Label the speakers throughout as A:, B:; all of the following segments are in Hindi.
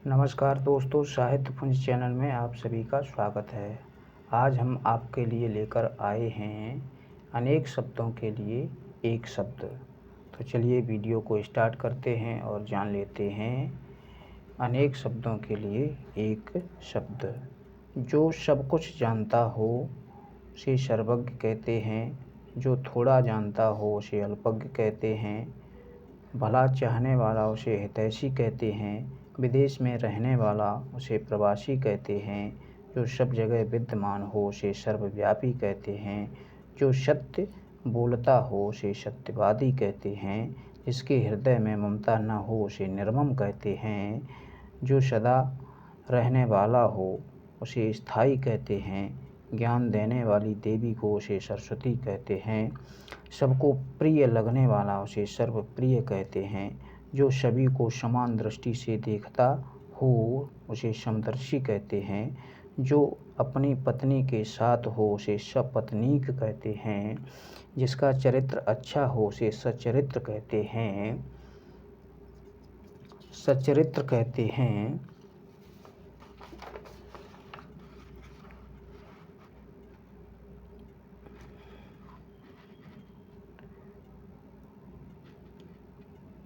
A: नमस्कार दोस्तों, साहित्यपुंज चैनल में आप सभी का स्वागत है। आज हम आपके लिए लेकर आए हैं अनेक शब्दों के लिए एक शब्द। तो चलिए वीडियो को स्टार्ट करते हैं और जान लेते हैं अनेक शब्दों के लिए एक शब्द। जो सब कुछ जानता हो उसे सर्वज्ञ कहते हैं, जो थोड़ा जानता हो उसे अल्पज्ञ कहते हैं, भला चाहने वाला उसे हितैषी कहते हैं, विदेश में रहने वाला उसे प्रवासी कहते हैं, जो सब जगह विद्यमान हो उसे सर्वव्यापी कहते हैं, जो सत्य बोलता हो उसे सत्यवादी कहते हैं, जिसके हृदय में ममता न हो उसे निर्मम कहते हैं, जो सदा रहने वाला हो उसे स्थायी कहते हैं, ज्ञान देने वाली देवी को उसे सरस्वती कहते हैं, सबको प्रिय लगने वाला उसे सर्वप्रिय कहते हैं, जो सभी को समान दृष्टि से देखता हो उसे समदर्शी कहते हैं, जो अपनी पत्नी के साथ हो उसे सपत्नीक कहते हैं, जिसका चरित्र अच्छा हो उसे सच्चरित्र कहते हैं,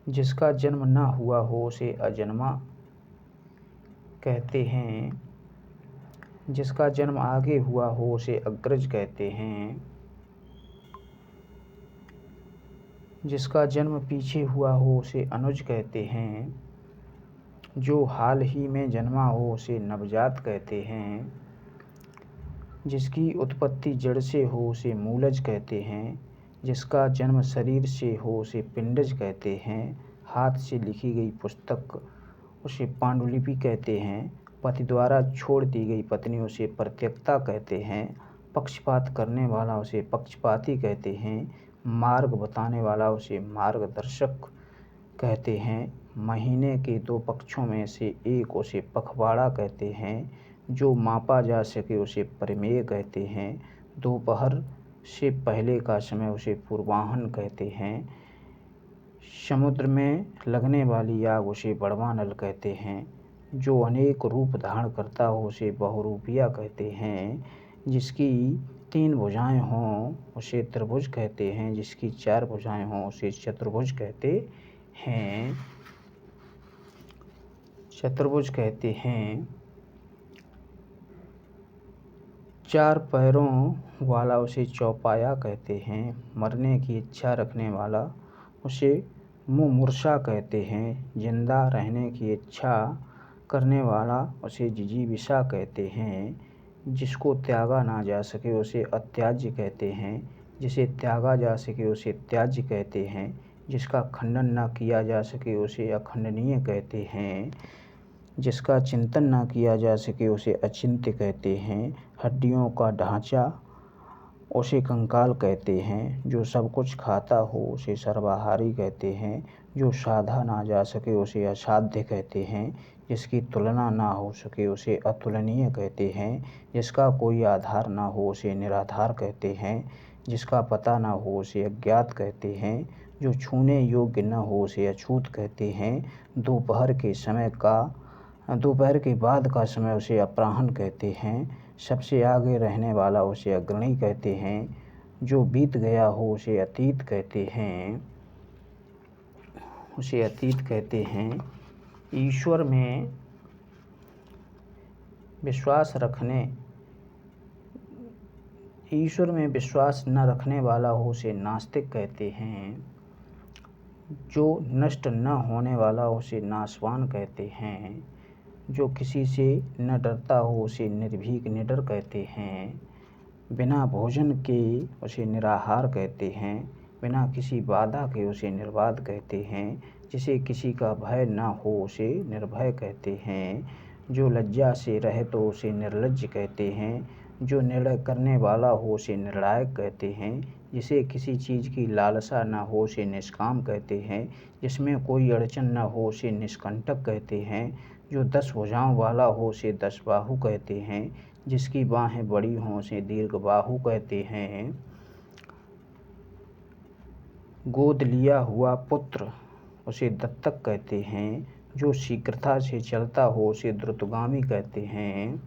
A: जिसका जन्म न हुआ हो उसे अजन्मा कहते हैं, जिसका जन्म आगे हुआ हो उसे अग्रज कहते हैं, जिसका जन्म पीछे हुआ हो उसे अनुज कहते हैं, जो हाल ही में जन्मा हो उसे नवजात कहते हैं, जिसकी उत्पत्ति जड़ से हो उसे मूलज कहते हैं, जिसका जन्म शरीर से हो उसे पिंडज कहते हैं, हाथ से लिखी गई पुस्तक उसे पांडुलिपि कहते हैं, पति द्वारा छोड़ दी गई पत्नी उसे परित्यक्ता कहते हैं, पक्षपात करने वाला उसे पक्षपाती कहते हैं, मार्ग बताने वाला उसे मार्गदर्शक कहते हैं, महीने के 2 पक्षों में से एक उसे पखवाड़ा कहते हैं, जो मापा जा सके उसे परिमेय कहते हैं, दोपहर से पहले का समय उसे पूर्वाह्न कहते हैं, समुद्र में लगने वाली आग उसे बड़वानल कहते हैं, जो अनेक रूप धारण करता हो उसे बहुरूपिया कहते हैं, जिसकी 3 भुजाएं हों उसे त्रिभुज कहते हैं, जिसकी 4 भुजाएं हों उसे चतुर्भुज कहते हैं। कहते हैं 4 पैरों वाला उसे चौपाया कहते हैं, मरने की इच्छा रखने वाला उसे मुमूर्षा कहते हैं, जिंदा रहने की इच्छा करने वाला उसे जिजीविषा कहते हैं, जिसको त्यागा ना जा सके उसे अत्याज्य कहते हैं, जिसे त्यागा जा सके उसे त्याज्य कहते हैं, जिसका खंडन ना किया जा सके उसे अखंडनीय कहते हैं, जिसका चिंतन ना किया जा सके उसे अचिंत्य कहते हैं, हड्डियों का ढांचा उसे कंकाल कहते हैं, जो सब कुछ खाता हो उसे सर्वाहारी कहते हैं, जो साधा ना जा सके उसे असाध्य कहते हैं, जिसकी तुलना ना हो सके उसे अतुलनीय कहते हैं, जिसका कोई आधार ना हो उसे निराधार कहते हैं, जिसका पता ना हो उसे अज्ञात कहते हैं, जो छूने योग्य न हो उसे अछूत कहते हैं, दोपहर के बाद का समय उसे अपराह्न कहते हैं, सबसे आगे रहने वाला उसे अग्रणी कहते हैं, जो बीत गया हो उसे अतीत कहते हैं, ईश्वर में विश्वास न रखने वाला हो उसे नास्तिक कहते हैं, जो नष्ट न होने वाला उसे नाशवान कहते हैं, जो किसी से न डरता हो उसे निर्भीक निडर कहते हैं, बिना भोजन के उसे निराहार कहते हैं, बिना किसी बाधा के उसे निर्बाध कहते हैं, जिसे किसी का भय न हो उसे निर्भय कहते हैं, जो लज्जा से रहे तो उसे निर्लज्ज कहते हैं, जो निर्णय करने वाला हो उसे निर्णायक कहते हैं, जिसे किसी चीज़ की लालसा न हो उसे निष्काम कहते हैं, जिसमें कोई अड़चन न हो उसे निष्कंटक कहते हैं, जो 10 भुजाओं वाला हो उसे 10 बाहु कहते हैं, जिसकी बाहें बड़ी हों उसे दीर्घ बाहु कहते हैं, गोद लिया हुआ पुत्र उसे दत्तक कहते हैं, जो शीघ्रता से चलता हो उसे द्रुतगामी कहते हैं।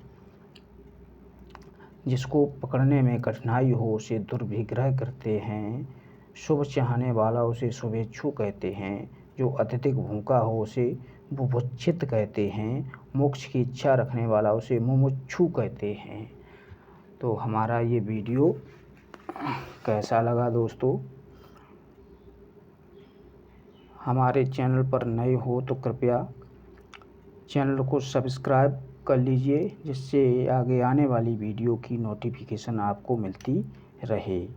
A: जिसको पकड़ने में कठिनाई हो उसे दुर्विग्रह करते हैं। शुभ चाहने वाला उसे शुभेच्छु कहते हैं। जो अत्यधिक भूखा हो उसे बुभुक्षित कहते हैं। मोक्ष की इच्छा रखने वाला उसे मुमुक्षु कहते हैं। तो हमारा ये वीडियो कैसा लगा दोस्तों? हमारे चैनल पर नए हो तो कृपया चैनल को सब्सक्राइब कर लीजिए, जिससे आगे आने वाली वीडियो की नोटिफिकेशन आपको मिलती रहे।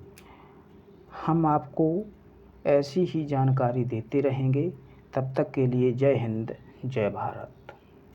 A: हम आपको ऐसी ही जानकारी देते रहेंगे। तब तक के लिए जय हिंद, जय भारत।